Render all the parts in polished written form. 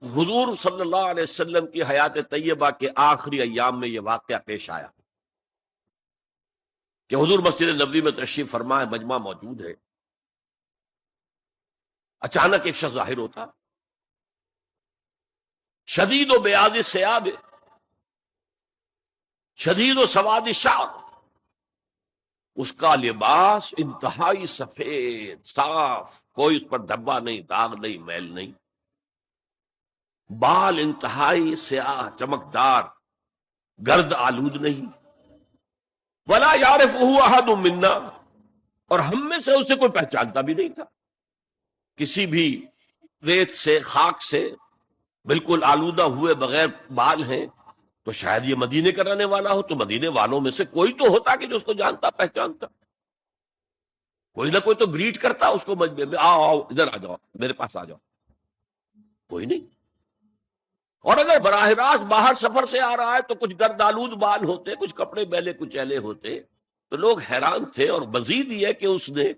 حضور صلی اللہ علیہ وسلم کی حیات طیبہ کے آخری ایام میں یہ واقعہ پیش آیا کہ حضور مسجد نبوی میں تشریف فرما ہے، مجمع موجود ہے، اچانک ایک شخص ظاہر ہوتا، شدید و بیاض سیاب، شدید و سواد شعر، اس کا لباس انتہائی سفید صاف، کوئی اس پر دھبا نہیں، داغ نہیں، میل نہیں، بال انتہائی سیاہ چمکدار، گرد آلود نہیں، ولا یعرفہ احد منا، اور ہم میں سے اسے کوئی پہچانتا بھی نہیں تھا، کسی بھی ریت سے خاک سے بالکل آلودہ ہوئے بغیر بال ہیں، تو شاید یہ مدینے کا رہنے والا ہو، تو مدینے والوں میں سے کوئی تو ہوتا کہ جو اس کو جانتا پہچانتا، کوئی نہ کوئی تو گریٹ کرتا اس کو مجمع میں، آؤ آؤ ادھر آ جاؤ، میرے پاس آ جاؤ، کوئی نہیں۔ اور اگر براہ راست باہر سفر سے آ رہا ہے تو کچھ گرد آلود بال ہوتے، کچھ کپڑے میلے کچیلے ہوتے، تو لوگ حیران تھے، اور مزید یہ کہ اس نے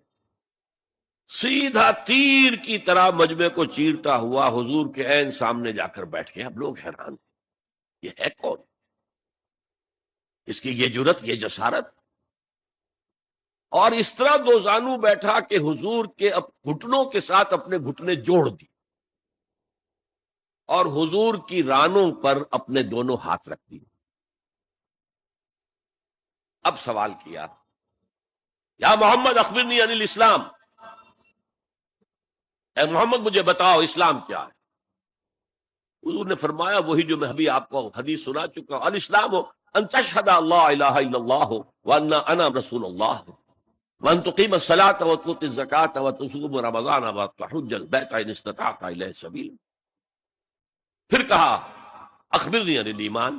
سیدھا تیر کی طرح مجمع کو چیرتا ہوا حضور کے عین سامنے جا کر بیٹھ گیا۔ اب لوگ حیران، یہ ہے کون؟ اس کی یہ جرت، یہ جسارت، اور اس طرح دو زانو بیٹھا کہ حضور کے گھٹنوں کے ساتھ اپنے گھٹنے جوڑ دی اور حضور کی رانوں پر اپنے دونوں ہاتھ رکھ دی۔ اب سوال کیا، یا محمد اخبرنی عن الاسلام، اے محمد مجھے بتاؤ اسلام کیا ہے؟ حضور نے فرمایا وہی جو میں ابھی آپ کو حدیث سنا چکا ہوں، الاسلام ان تشہد اللہ الہ الا اللہ وان انا رسول اللہ وان تقیم الصلاۃ وتؤتی الزکاۃ وتصوم رمضان وتحج البیت ان استطعت الیہ سبیلا۔ پھر کہا اخبرنی عن الایمان،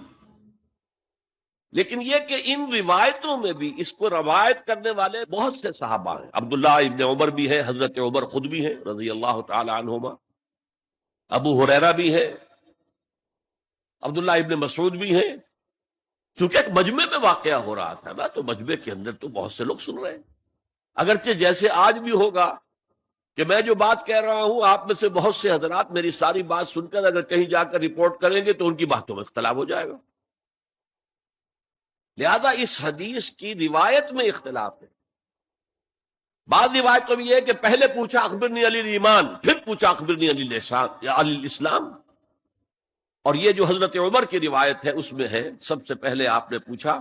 لیکن یہ کہ ان روایتوں میں بھی اس کو روایت کرنے والے بہت سے صحابہ ہیں، عبداللہ ابن عمر بھی ہے، حضرت عمر خود بھی ہیں رضی اللہ تعالی عنہما، ابو ہریرہ بھی ہے، عبداللہ ابن مسعود بھی ہیں، کیونکہ ایک مجمع میں واقعہ ہو رہا تھا نا، تو مجمع کے اندر تو بہت سے لوگ سن رہے ہیں، اگرچہ جیسے آج بھی ہوگا کہ میں جو بات کہہ رہا ہوں آپ میں سے بہت سے حضرات میری ساری بات سن کر اگر کہیں جا کر رپورٹ کریں گے تو ان کی باتوں میں اختلاف ہو جائے گا، لہذا اس حدیث کی روایت میں اختلاف ہے۔ بعض روایتوں میں یہ ہے کہ پہلے پوچھا اخبرنی عن الایمان، پھر پوچھا اخبرنی عن الاسلام، اور یہ جو حضرت عمر کی روایت ہے اس میں ہے سب سے پہلے آپ نے پوچھا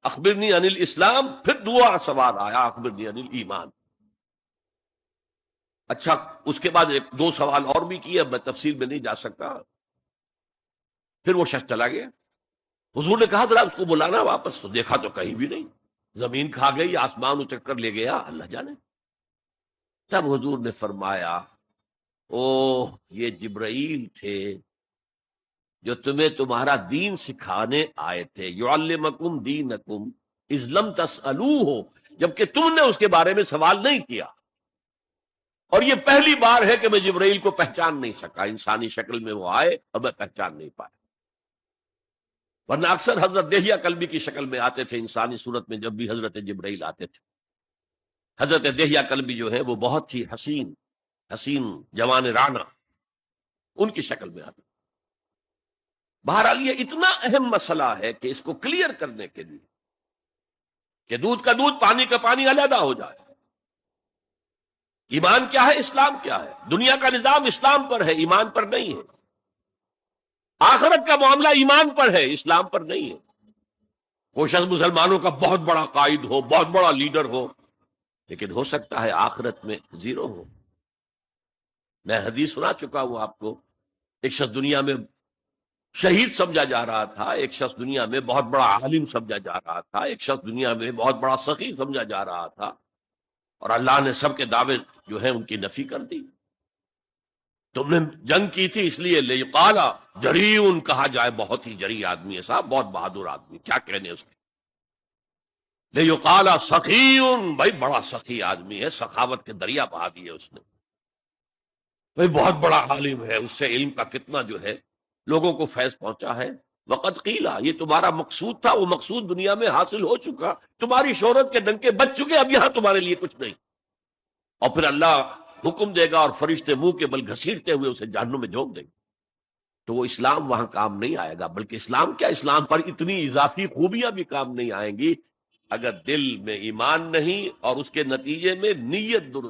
اخبرنی عن الاسلام، پھر دعا سوال آیا اخبرنی عن الایمان۔ اچھا، اس کے بعد ایک دو سوال اور بھی کیے، اب میں تفصیل میں نہیں جا سکتا۔ پھر وہ شخص چلا گیا، حضور نے کہا ذرا اس کو بلانا واپس، تو دیکھا تو کہیں بھی نہیں، زمین کھا گئی، آسمان اچک کر لے گیا، اللہ جانے۔ تب حضور نے فرمایا اوہ یہ جبرائیل تھے جو تمہیں تمہارا دین سکھانے آئے تھے، یعلمکم دینکم اذ لم تسألوہ، جبکہ تم نے اس کے بارے میں سوال نہیں کیا، اور یہ پہلی بار ہے کہ میں جبرائیل کو پہچان نہیں سکا، انسانی شکل میں وہ آئے اور میں پہچان نہیں پایا، ورنہ اکثر حضرت دہیہ کلبی کی شکل میں آتے تھے انسانی صورت میں، جب بھی حضرت جبرائیل آتے تھے۔ حضرت دہیہ کلبی جو ہے وہ بہت ہی حسین جوان رانا، ان کی شکل میں آتے۔ بہرحال یہ اتنا اہم مسئلہ ہے کہ اس کو کلیئر کرنے کے لیے کہ دودھ کا دودھ پانی کا پانی علیحدہ ہو جائے، ایمان کیا ہے، اسلام کیا ہے، دنیا کا نظام اسلام پر ہے، ایمان پر نہیں ہے، آخرت کا معاملہ ایمان پر ہے، اسلام پر نہیں ہے۔ کوئی شخص مسلمانوں کا بہت بڑا قائد ہو، بہت بڑا لیڈر ہو، لیکن ہو سکتا ہے آخرت میں زیرو ہو۔ میں حدیث سنا چکا ہوں آپ کو، ایک شخص دنیا میں شہید سمجھا جا رہا تھا، ایک شخص دنیا میں بہت بڑا عالم سمجھا جا رہا تھا، ایک شخص دنیا میں بہت بڑا سخی سمجھا جا رہا تھا، اور اللہ نے سب کے دعوے جو ہیں ان کی نفی کر دی۔ تم نے جنگ کی تھی اس لیے لیقال جریء کہا جائے، بہت ہی جری آدمی ہے صاحب، بہت بہادر آدمی، کیا کہنے اس کے، لیقال سخی، بھائی بڑا سخی آدمی ہے، سخاوت کے دریا بہا دیے اس نے، بھائی بہت بڑا عالم ہے، اس سے علم کا کتنا جو ہے لوگوں کو فیض پہنچا ہے۔ وقت قیلا، یہ تمہارا مقصود تھا، وہ مقصود دنیا میں حاصل ہو چکا، تمہاری شہرت کے ڈنکے بج چکے، اب یہاں تمہارے لیے کچھ نہیں۔ اور پھر اللہ حکم دے گا اور فرشتے منہ کے بل گھسیٹتے ہوئے اسے جہنم میں جھونک دیں گے۔ تو وہ اسلام وہاں کام نہیں آئے گا، بلکہ اسلام کیا، اسلام پر اتنی اضافی خوبیاں بھی کام نہیں آئیں گی اگر دل میں ایمان نہیں اور اس کے نتیجے میں نیت درست